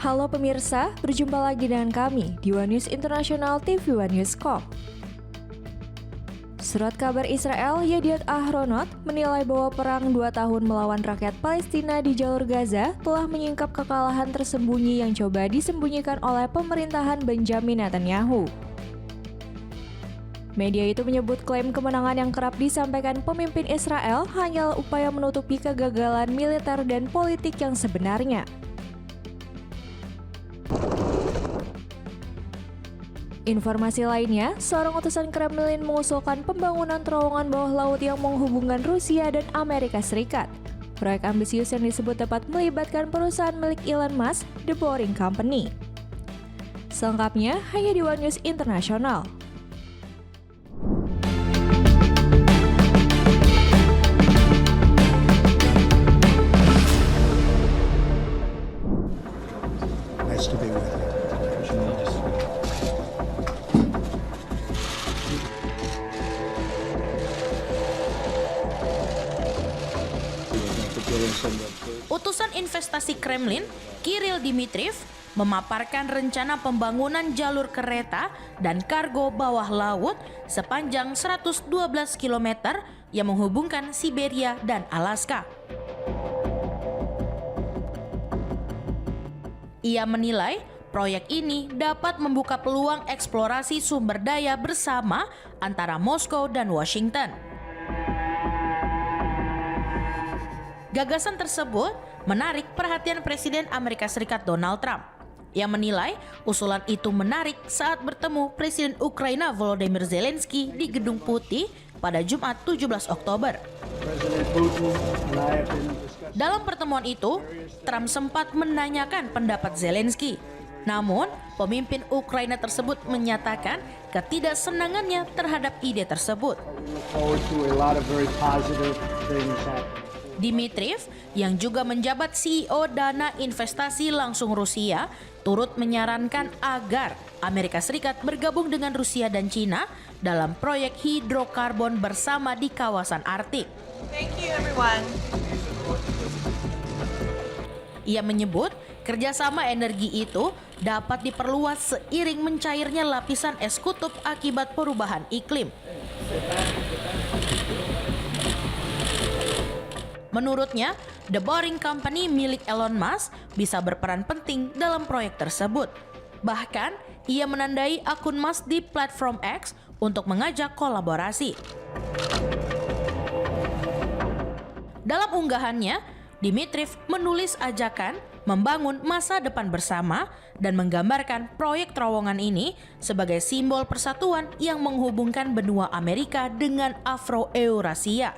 Halo pemirsa, berjumpa lagi dengan kami di One News International TV One News Com. Surat kabar Israel Yediot Ahronot menilai bahwa perang 2 tahun melawan rakyat Palestina di jalur Gaza telah menyingkap kekalahan tersembunyi yang coba disembunyikan oleh pemerintahan Benjamin Netanyahu. Media itu menyebut klaim kemenangan yang kerap disampaikan pemimpin Israel hanyalah upaya menutupi kegagalan militer dan politik yang sebenarnya. Informasi lainnya, seorang utusan Kremlin mengusulkan pembangunan terowongan bawah laut yang menghubungkan Rusia dan Amerika Serikat. Proyek ambisius yang disebut dapat melibatkan perusahaan milik Elon Musk, The Boring Company. Selengkapnya hanya di One News International. Nice to be with you. Utusan investasi Kremlin, Kirill Dmitriev, memaparkan rencana pembangunan jalur kereta dan kargo bawah laut sepanjang 112 km yang menghubungkan Siberia dan Alaska. Ia menilai proyek ini dapat membuka peluang eksplorasi sumber daya bersama antara Moskow dan Washington. Gagasan tersebut menarik perhatian Presiden Amerika Serikat Donald Trump, yang menilai usulan itu menarik saat bertemu Presiden Ukraina Volodymyr Zelensky di Gedung Putih pada Jumat 17 Oktober. Dalam pertemuan itu, Trump sempat menanyakan pendapat Zelensky. Namun, pemimpin Ukraina tersebut menyatakan ketidaksenangannya terhadap ide tersebut. Dmitriev, yang juga menjabat CEO Dana Investasi Langsung Rusia, turut menyarankan agar Amerika Serikat bergabung dengan Rusia dan China dalam proyek hidrokarbon bersama di kawasan Arktik. Thank you, everyone. Ia menyebut kerjasama energi itu dapat diperluas seiring mencairnya lapisan es kutub akibat perubahan iklim. Menurutnya, The Boring Company milik Elon Musk bisa berperan penting dalam proyek tersebut. Bahkan, ia menandai akun Musk di platform X untuk mengajak kolaborasi. Dalam unggahannya, Dmitriev menulis ajakan membangun masa depan bersama dan menggambarkan proyek terowongan ini sebagai simbol persatuan yang menghubungkan benua Amerika dengan Afro-Eurasia.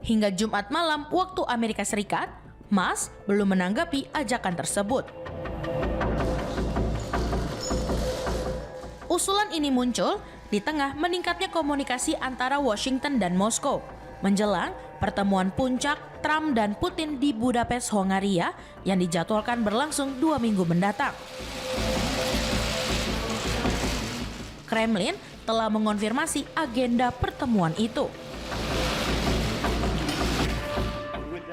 Hingga Jumat malam waktu Amerika Serikat, Musk belum menanggapi ajakan tersebut. Usulan ini muncul di tengah meningkatnya komunikasi antara Washington dan Moskow menjelang pertemuan puncak Trump dan Putin di Budapest, Hongaria yang dijadwalkan berlangsung 2 minggu mendatang. Kremlin telah mengonfirmasi agenda pertemuan itu.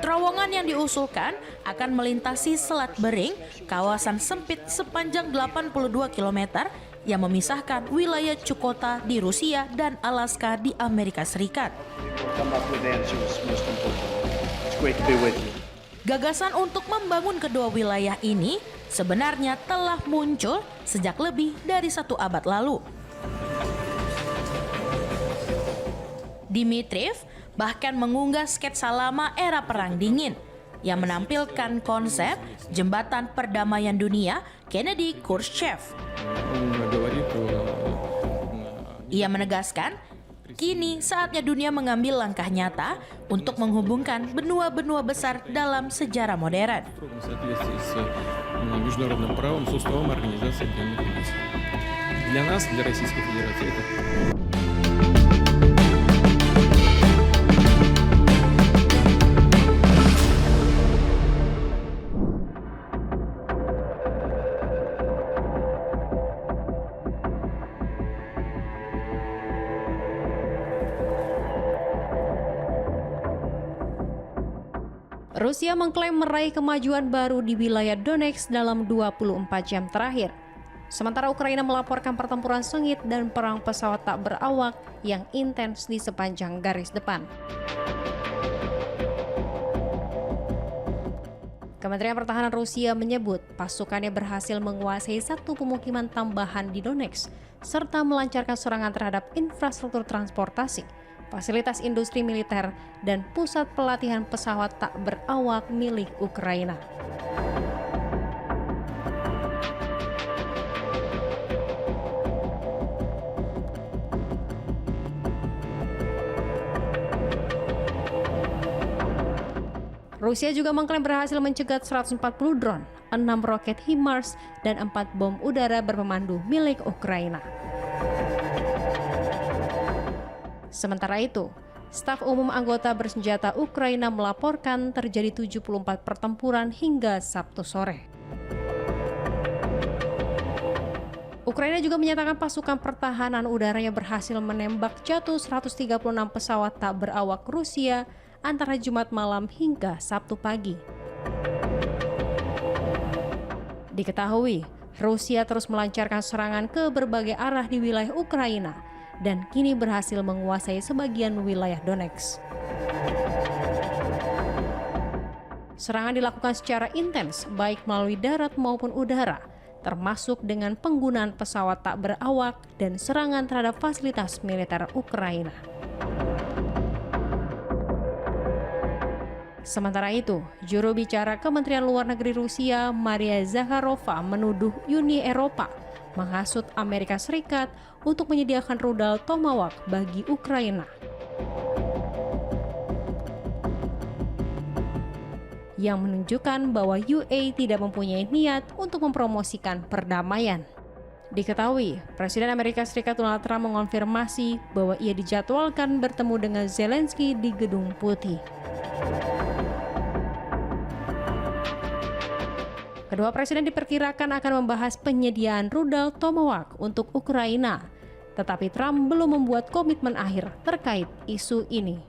Terowongan yang diusulkan akan melintasi Selat Bering, kawasan sempit sepanjang 82 km yang memisahkan wilayah Chukota di Rusia dan Alaska di Amerika Serikat. Gagasan untuk membangun kedua wilayah ini sebenarnya telah muncul sejak lebih dari 1 abad lalu. Dmitriev bahkan mengunggah sketsa lama era Perang Dingin yang menampilkan konsep jembatan perdamaian dunia Kennedy Khrushchev. Ia menegaskan, kini saatnya dunia mengambil langkah nyata untuk menghubungkan benua-benua besar dalam sejarah modern. Для нас, для Российской Федерации, это Rusia mengklaim meraih kemajuan baru di wilayah Donetsk dalam 24 jam terakhir. Sementara Ukraina melaporkan pertempuran sengit dan perang pesawat tak berawak yang intens di sepanjang garis depan. Kementerian Pertahanan Rusia menyebut pasukannya berhasil menguasai satu pemukiman tambahan di Donetsk, serta melancarkan serangan terhadap infrastruktur transportasi, fasilitas industri militer, dan pusat pelatihan pesawat tak berawak milik Ukraina. Rusia juga mengklaim berhasil mencegat 140 drone, 6 roket HIMARS, dan 4 bom udara berpemandu milik Ukraina. Sementara itu, Staf Umum Anggota Bersenjata Ukraina melaporkan terjadi 74 pertempuran hingga Sabtu sore. Ukraina juga menyatakan pasukan pertahanan udaranya berhasil menembak jatuh 136 pesawat tak berawak Rusia antara Jumat malam hingga Sabtu pagi. Diketahui, Rusia terus melancarkan serangan ke berbagai arah di wilayah Ukraina dan kini berhasil menguasai sebagian wilayah Donetsk. Serangan dilakukan secara intens baik melalui darat maupun udara, termasuk dengan penggunaan pesawat tak berawak dan serangan terhadap fasilitas militer Ukraina. Sementara itu, juru bicara Kementerian Luar Negeri Rusia, Maria Zakharova, menuduh Uni Eropa menghasut Amerika Serikat untuk menyediakan rudal Tomahawk bagi Ukraina. Yang menunjukkan bahwa UAE tidak mempunyai niat untuk mempromosikan perdamaian. Diketahui, Presiden Amerika Serikat Donald Trump mengonfirmasi bahwa ia dijadwalkan bertemu dengan Zelensky di Gedung Putih. Kedua presiden diperkirakan akan membahas penyediaan rudal Tomahawk untuk Ukraina, tetapi Trump belum membuat komitmen akhir terkait isu ini.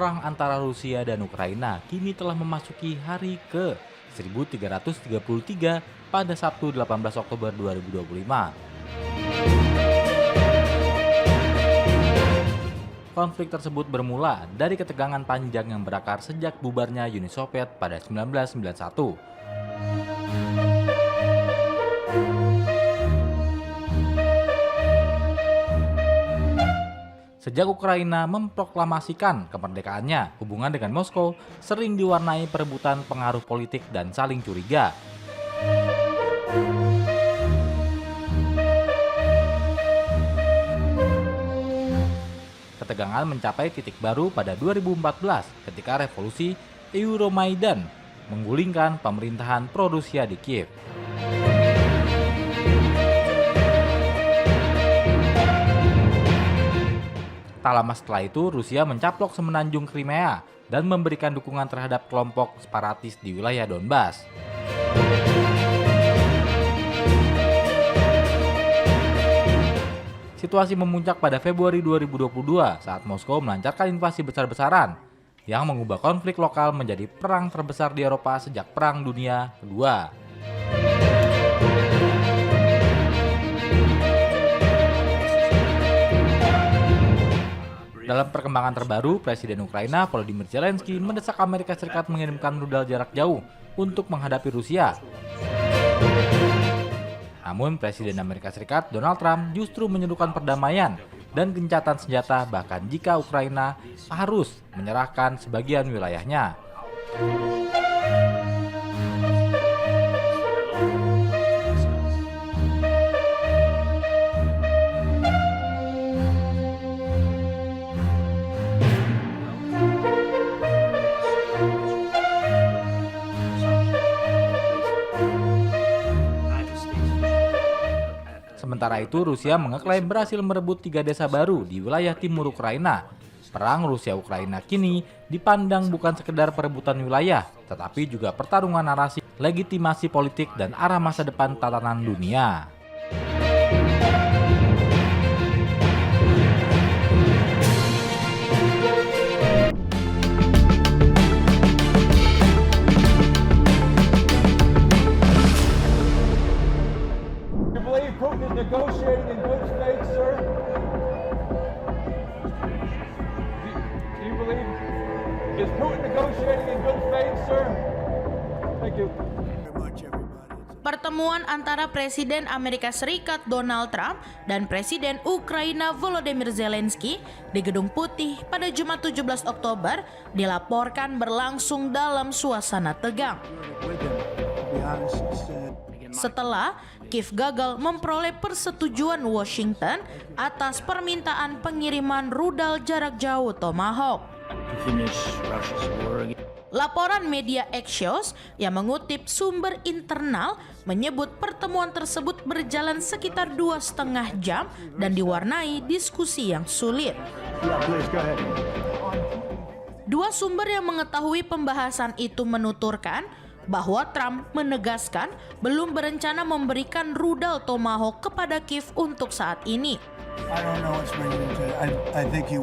Perang antara Rusia dan Ukraina kini telah memasuki hari ke 1333 pada Sabtu 18 Oktober 2025. Konflik tersebut bermula dari ketegangan panjang yang berakar sejak bubarnya Uni Soviet pada 1991. Sejak Ukraina memproklamasikan kemerdekaannya, hubungan dengan Moskow sering diwarnai perebutan pengaruh politik dan saling curiga. Ketegangan mencapai titik baru pada 2014 ketika revolusi Euromaidan menggulingkan pemerintahan pro-Rusia di Kiev. Tak lama setelah itu, Rusia mencaplok semenanjung Crimea dan memberikan dukungan terhadap kelompok separatis di wilayah Donbas. Situasi memuncak pada Februari 2022 saat Moskow melancarkan invasi besar-besaran yang mengubah konflik lokal menjadi perang terbesar di Eropa sejak Perang Dunia Kedua. Dalam perkembangan terbaru, Presiden Ukraina Volodymyr Zelensky mendesak Amerika Serikat mengirimkan rudal jarak jauh untuk menghadapi Rusia. Namun, Presiden Amerika Serikat Donald Trump justru menyerukan perdamaian dan gencatan senjata bahkan jika Ukraina harus menyerahkan sebagian wilayahnya. Sementara itu, Rusia mengeklaim berhasil merebut 3 desa baru di wilayah timur Ukraina. Perang Rusia-Ukraina kini dipandang bukan sekedar perebutan wilayah, tetapi juga pertarungan narasi, legitimasi politik, dan arah masa depan tatanan dunia. You believe Putin is negotiating in good faith, sir? Do you believe? Is Putin negotiating in good faith, sir? Thank you. Very much, everybody. Pertemuan antara Presiden Amerika Serikat Donald Trump dan Presiden Ukraina Volodymyr Zelensky di Gedung Putih pada Jumat 17 Oktober dilaporkan berlangsung dalam suasana tegang. With him, to be honest, Setelah Kiev gagal memperoleh persetujuan Washington atas permintaan pengiriman rudal jarak jauh Tomahawk. Laporan media Axios yang mengutip sumber internal menyebut pertemuan tersebut berjalan sekitar 2,5 jam dan diwarnai diskusi yang sulit. Dua sumber yang mengetahui pembahasan itu menuturkan bahwa Trump menegaskan belum berencana memberikan rudal Tomahawk kepada Kiev untuk saat ini. I don't know what's bringing him to. I think he.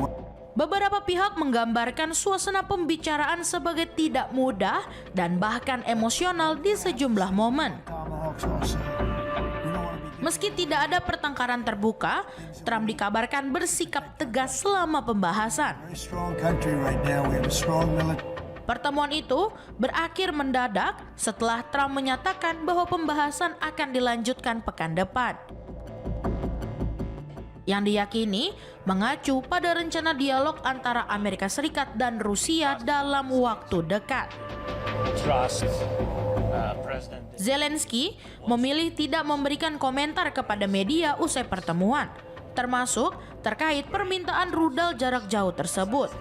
Beberapa pihak menggambarkan suasana pembicaraan sebagai tidak mudah dan bahkan emosional di sejumlah momen. Tomahawks also. We don't want to be. Meski tidak ada pertengkaran terbuka, Trump dikabarkan bersikap tegas selama pembahasan. Very strong country right now. We have a strong military. Pertemuan itu berakhir mendadak setelah Trump menyatakan bahwa pembahasan akan dilanjutkan pekan depan. Yang diyakini mengacu pada rencana dialog antara Amerika Serikat dan Rusia dalam waktu dekat. Zelensky memilih tidak memberikan komentar kepada media usai pertemuan, termasuk terkait permintaan rudal jarak jauh tersebut.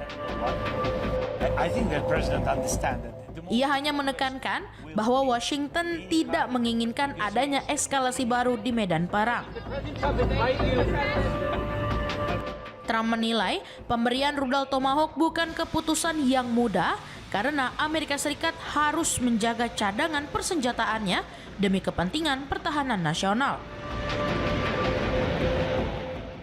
Ia hanya menekankan bahwa Washington tidak menginginkan adanya eskalasi baru di medan perang. Trump menilai pemberian rudal Tomahawk bukan keputusan yang mudah karena Amerika Serikat harus menjaga cadangan persenjataannya demi kepentingan pertahanan nasional.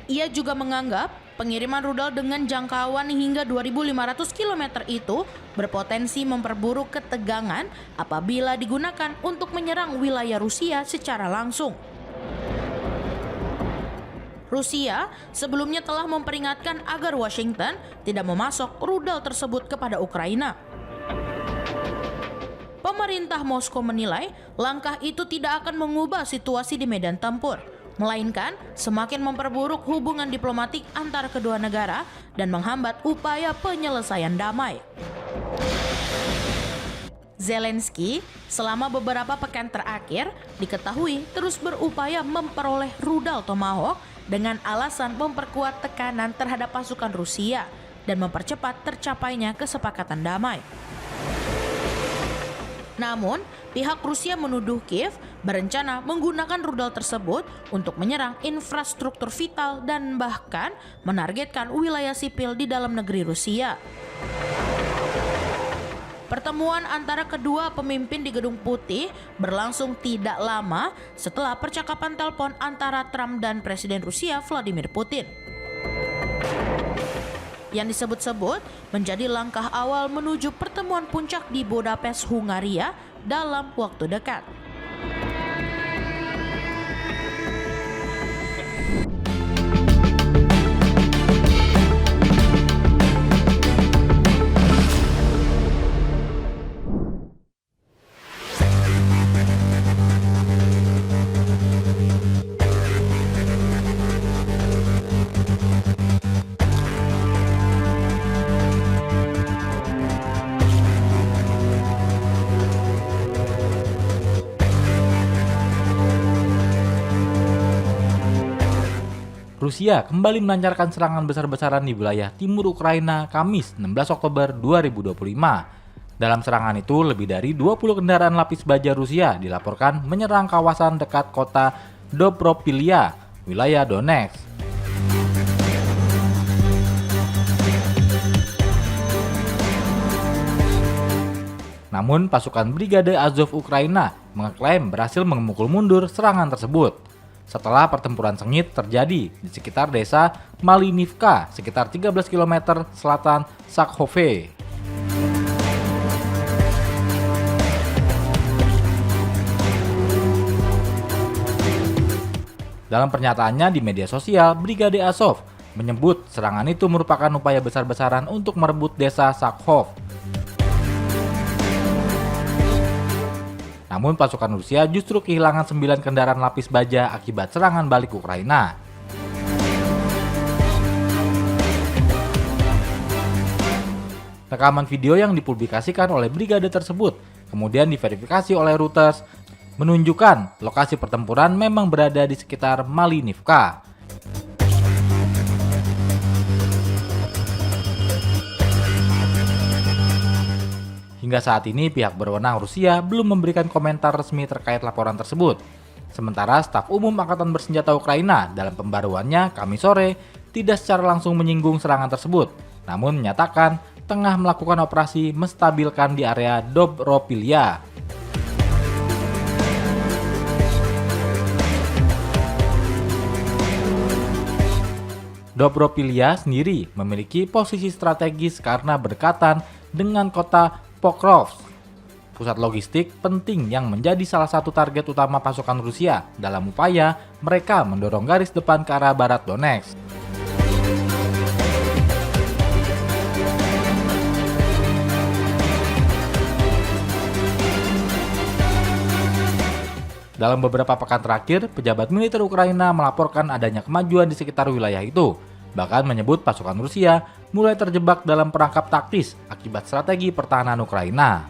Ia juga menganggap pengiriman rudal dengan jangkauan hingga 2.500 km itu berpotensi memperburuk ketegangan apabila digunakan untuk menyerang wilayah Rusia secara langsung. Rusia sebelumnya telah memperingatkan agar Washington tidak memasok rudal tersebut kepada Ukraina. Pemerintah Moskow menilai langkah itu tidak akan mengubah situasi di medan tempur, melainkan semakin memperburuk hubungan diplomatik antara kedua negara dan menghambat upaya penyelesaian damai. Zelensky selama beberapa pekan terakhir diketahui terus berupaya memperoleh rudal Tomahawk dengan alasan memperkuat tekanan terhadap pasukan Rusia dan mempercepat tercapainya kesepakatan damai. Namun, pihak Rusia menuduh Kiev berencana menggunakan rudal tersebut untuk menyerang infrastruktur vital dan bahkan menargetkan wilayah sipil di dalam negeri Rusia. Pertemuan antara kedua pemimpin di Gedung Putih berlangsung tidak lama setelah percakapan telepon antara Trump dan Presiden Rusia Vladimir Putin. Yang disebut-sebut menjadi langkah awal menuju pertemuan puncak di Budapest, Hungaria dalam waktu dekat. Rusia kembali melancarkan serangan besar-besaran di wilayah timur Ukraina Kamis 16 Oktober 2025. Dalam serangan itu, lebih dari 20 kendaraan lapis baja Rusia dilaporkan menyerang kawasan dekat kota Dobropilia, wilayah Donetsk. Namun pasukan Brigade Azov Ukraina mengeklaim berhasil memukul mundur serangan tersebut setelah pertempuran sengit terjadi di sekitar desa Malinivka sekitar 13 km selatan Sakhove. Dalam pernyataannya di media sosial, Brigade Azov menyebut serangan itu merupakan upaya besar-besaran untuk merebut desa Sakhov. Namun pasukan Rusia justru kehilangan 9 kendaraan lapis baja akibat serangan balik Ukraina. Rekaman video yang dipublikasikan oleh brigade tersebut kemudian diverifikasi oleh Reuters menunjukkan lokasi pertempuran memang berada di sekitar Malinivka. Hingga saat ini pihak berwenang Rusia belum memberikan komentar resmi terkait laporan tersebut. Sementara staf umum Angkatan Bersenjata Ukraina dalam pembaruannya Kamis sore tidak secara langsung menyinggung serangan tersebut, namun menyatakan tengah melakukan operasi menstabilkan di area Dobropilia. Dobropilia sendiri memiliki posisi strategis karena berdekatan dengan kota Pokrovsk, pusat logistik penting yang menjadi salah satu target utama pasukan Rusia dalam upaya mereka mendorong garis depan ke arah barat Donetsk. Dalam beberapa pekan terakhir, pejabat militer Ukraina melaporkan adanya kemajuan di sekitar wilayah itu. Bahkan menyebut pasukan Rusia mulai terjebak dalam perangkap taktis akibat strategi pertahanan Ukraina.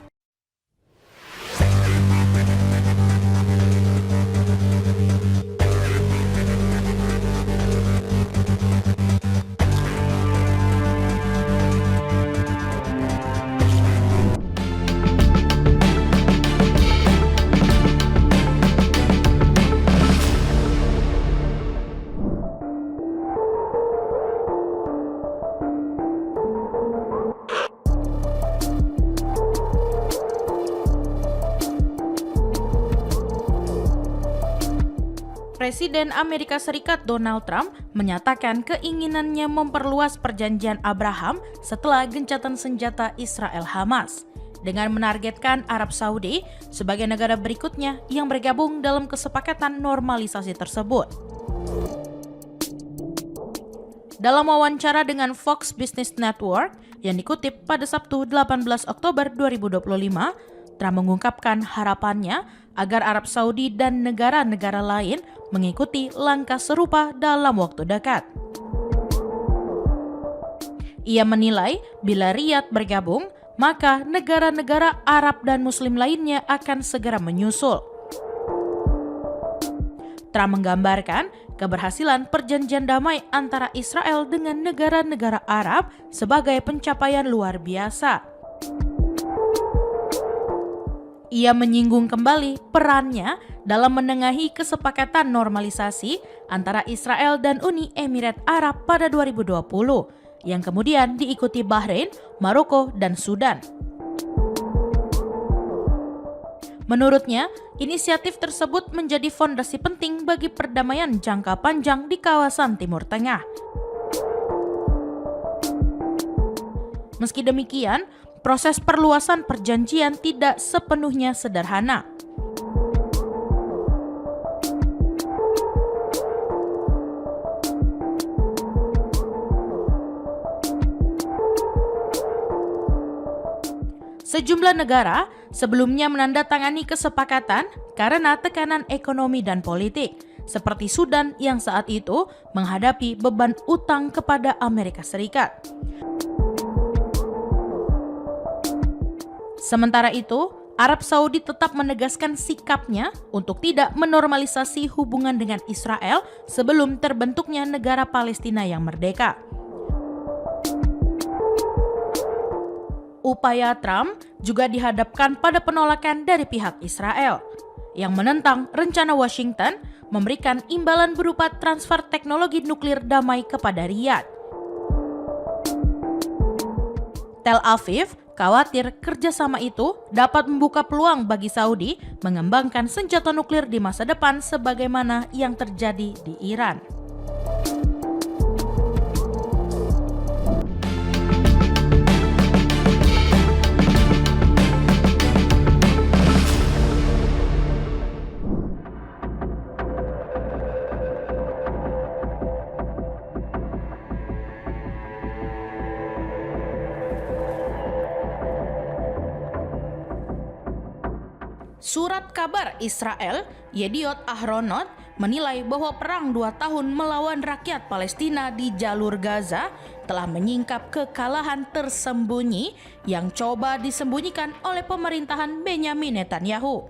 Presiden Amerika Serikat Donald Trump menyatakan keinginannya memperluas perjanjian Abraham setelah gencatan senjata Israel-Hamas, dengan menargetkan Arab Saudi sebagai negara berikutnya yang bergabung dalam kesepakatan normalisasi tersebut. Dalam wawancara dengan Fox Business Network yang dikutip pada Sabtu 18 Oktober 2025, Trump mengungkapkan harapannya agar Arab Saudi dan negara-negara lain mengikuti langkah serupa dalam waktu dekat. Ia menilai bila Riyadh bergabung, maka negara-negara Arab dan Muslim lainnya akan segera menyusul. Trump menggambarkan keberhasilan perjanjian damai antara Israel dengan negara-negara Arab sebagai pencapaian luar biasa. Ia menyinggung kembali perannya dalam menengahi kesepakatan normalisasi antara Israel dan Uni Emirat Arab pada 2020 yang kemudian diikuti Bahrain, Maroko, dan Sudan. Menurutnya, inisiatif tersebut menjadi fondasi penting bagi perdamaian jangka panjang di kawasan Timur Tengah. Meski demikian, proses perluasan perjanjian tidak sepenuhnya sederhana. Sejumlah negara sebelumnya menandatangani kesepakatan karena tekanan ekonomi dan politik, seperti Sudan yang saat itu menghadapi beban utang kepada Amerika Serikat. Sementara itu, Arab Saudi tetap menegaskan sikapnya untuk tidak menormalisasi hubungan dengan Israel sebelum terbentuknya negara Palestina yang merdeka. Upaya Trump juga dihadapkan pada penolakan dari pihak Israel. yang menentang rencana Washington memberikan imbalan berupa transfer teknologi nuklir damai kepada Riyadh. Tel Aviv khawatir kerjasama itu dapat membuka peluang bagi Saudi mengembangkan senjata nuklir di masa depan sebagaimana yang terjadi di Iran. Surat kabar Israel, Yediot Ahronot, menilai bahwa perang 2 tahun melawan rakyat Palestina di jalur Gaza telah menyingkap kekalahan tersembunyi yang coba disembunyikan oleh pemerintahan Benyamin Netanyahu.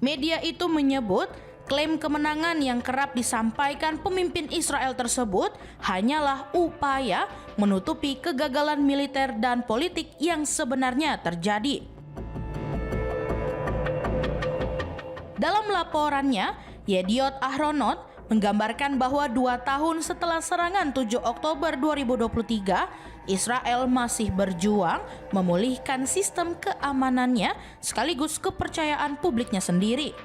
Media itu menyebut klaim kemenangan yang kerap disampaikan pemimpin Israel tersebut hanyalah upaya menutupi kegagalan militer dan politik yang sebenarnya terjadi. Dalam laporannya, Yediot Ahronot menggambarkan bahwa 2 tahun setelah serangan 7 Oktober 2023, Israel masih berjuang memulihkan sistem keamanannya sekaligus kepercayaan publiknya sendiri.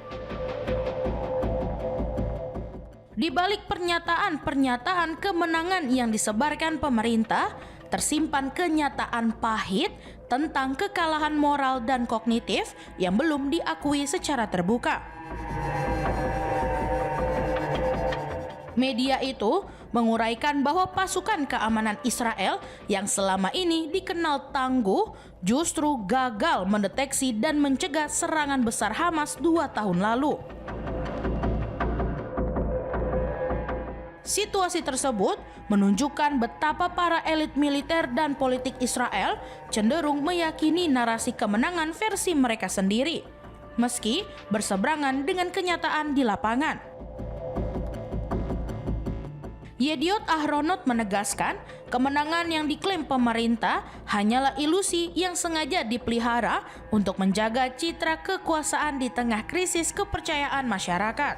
Di balik pernyataan-pernyataan kemenangan yang disebarkan pemerintah, tersimpan kenyataan pahit tentang kekalahan moral dan kognitif yang belum diakui secara terbuka. Media itu menguraikan bahwa pasukan keamanan Israel yang selama ini dikenal tangguh justru gagal mendeteksi dan mencegah serangan besar Hamas 2 tahun lalu. Situasi tersebut menunjukkan betapa para elit militer dan politik Israel cenderung meyakini narasi kemenangan versi mereka sendiri, meski berseberangan dengan kenyataan di lapangan. Yediot Ahronot menegaskan kemenangan yang diklaim pemerintah hanyalah ilusi yang sengaja dipelihara untuk menjaga citra kekuasaan di tengah krisis kepercayaan masyarakat.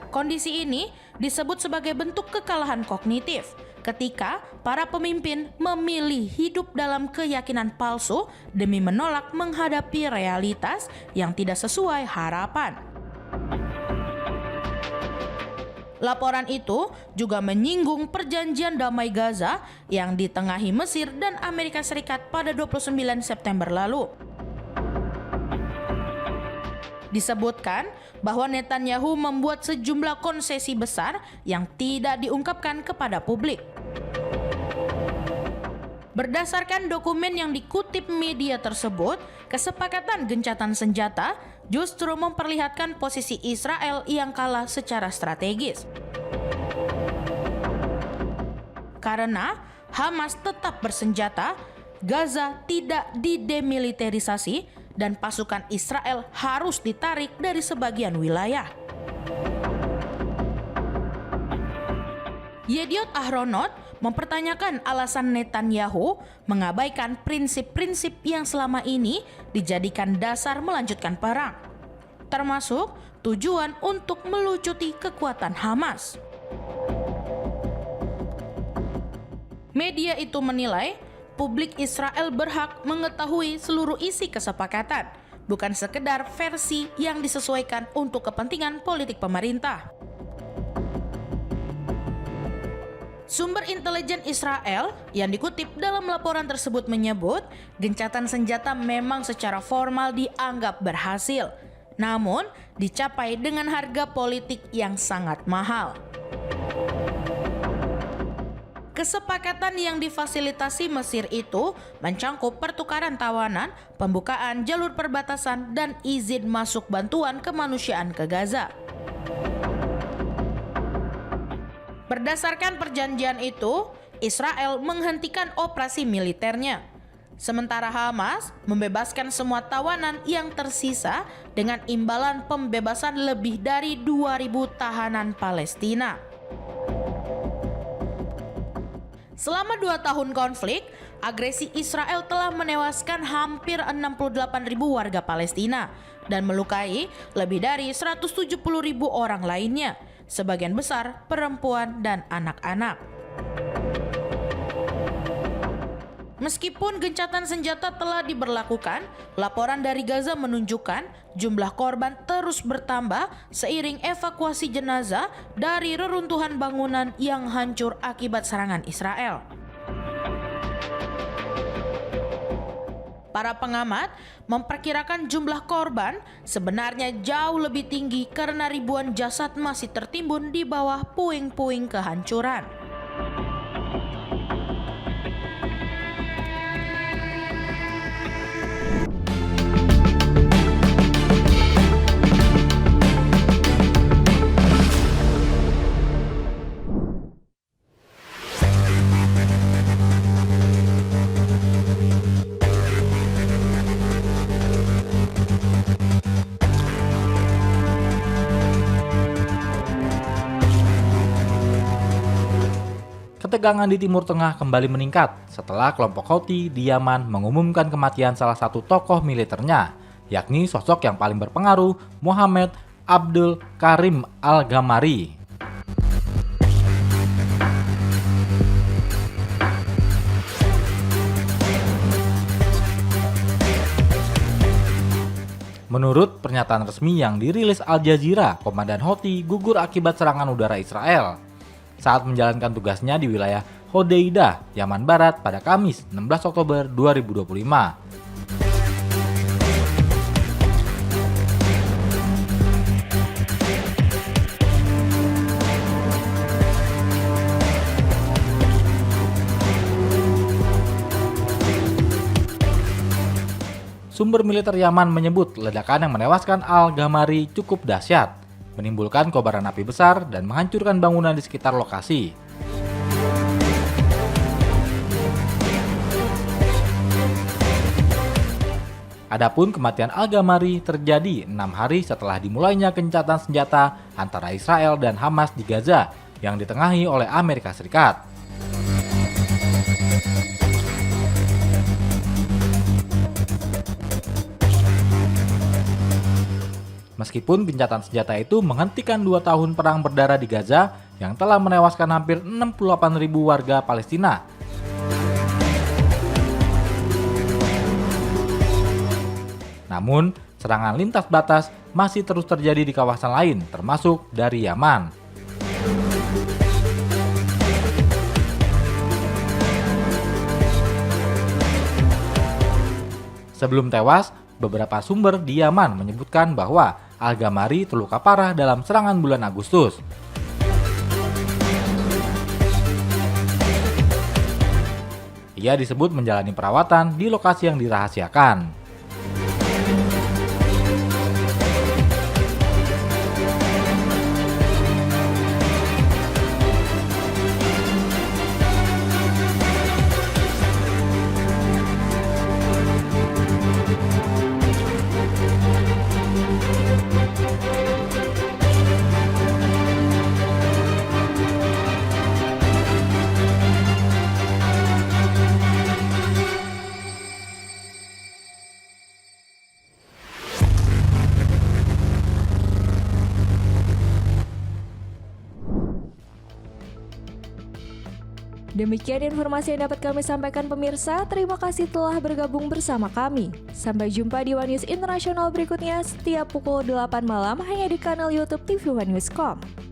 Kondisi ini disebut sebagai bentuk kekalahan kognitif ketika para pemimpin memilih hidup dalam keyakinan palsu demi menolak menghadapi realitas yang tidak sesuai harapan. Laporan itu juga menyinggung perjanjian damai Gaza yang ditengahi Mesir dan Amerika Serikat pada 29 September lalu. Disebutkan bahwa Netanyahu membuat sejumlah konsesi besar yang tidak diungkapkan kepada publik. Berdasarkan dokumen yang dikutip media tersebut, kesepakatan gencatan senjata justru memperlihatkan posisi Israel yang kalah secara strategis. Karena Hamas tetap bersenjata, Gaza tidak didemilitarisasi, dan pasukan Israel harus ditarik dari sebagian wilayah. Yediot Ahronot mempertanyakan alasan Netanyahu mengabaikan prinsip-prinsip yang selama ini dijadikan dasar melanjutkan perang, termasuk tujuan untuk melucuti kekuatan Hamas. Media itu menilai publik Israel berhak mengetahui seluruh isi kesepakatan, bukan sekedar versi yang disesuaikan untuk kepentingan politik pemerintah. Sumber intelijen Israel yang dikutip dalam laporan tersebut menyebut gencatan senjata memang secara formal dianggap berhasil, namun dicapai dengan harga politik yang sangat mahal. Kesepakatan yang difasilitasi Mesir itu mencangkup pertukaran tawanan, pembukaan jalur perbatasan, dan izin masuk bantuan kemanusiaan ke Gaza. Berdasarkan perjanjian itu, Israel menghentikan operasi militernya, sementara Hamas membebaskan semua tawanan yang tersisa dengan imbalan pembebasan lebih dari 2.000 tahanan Palestina. Selama 2 tahun konflik, agresi Israel telah menewaskan hampir 68.000 warga Palestina dan melukai lebih dari 170.000 orang lainnya, sebagian besar perempuan dan anak-anak. Meskipun gencatan senjata telah diberlakukan, laporan dari Gaza menunjukkan jumlah korban terus bertambah seiring evakuasi jenazah dari reruntuhan bangunan yang hancur akibat serangan Israel. Para pengamat memperkirakan jumlah korban sebenarnya jauh lebih tinggi karena ribuan jasad masih tertimbun di bawah puing-puing kehancuran. Ketegangan di Timur Tengah kembali meningkat setelah kelompok Houthi di Yaman mengumumkan kematian salah satu tokoh militernya, yakni sosok yang paling berpengaruh, Mohammed Abdul Karim Al-Gamari. Menurut pernyataan resmi yang dirilis Al Jazeera, Komandan Houthi gugur akibat serangan udara Israel saat menjalankan tugasnya di wilayah Hodeidah, Yaman Barat pada Kamis 16 Oktober 2025. Sumber militer Yaman menyebut ledakan yang menewaskan Al-Gamari cukup dahsyat, menimbulkan kobaran api besar dan menghancurkan bangunan di sekitar lokasi. Adapun kematian Al-Gamari terjadi 6 hari setelah dimulainya gencatan senjata antara Israel dan Hamas di Gaza yang ditengahi oleh Amerika Serikat. Meskipun gencatan senjata itu menghentikan 2 tahun perang berdarah di Gaza yang telah menewaskan hampir 68.000 warga Palestina. Namun, serangan lintas batas masih terus terjadi di kawasan lain, termasuk dari Yaman. Sebelum tewas, beberapa sumber di Yaman menyebutkan bahwa Al-Gamari terluka parah dalam serangan bulan Agustus. Ia disebut menjalani perawatan di lokasi yang dirahasiakan. Demikian informasi yang dapat kami sampaikan pemirsa. Terima kasih telah bergabung bersama kami. Sampai jumpa di One News Internasional berikutnya setiap pukul 8 malam hanya di kanal YouTube TV One News.com.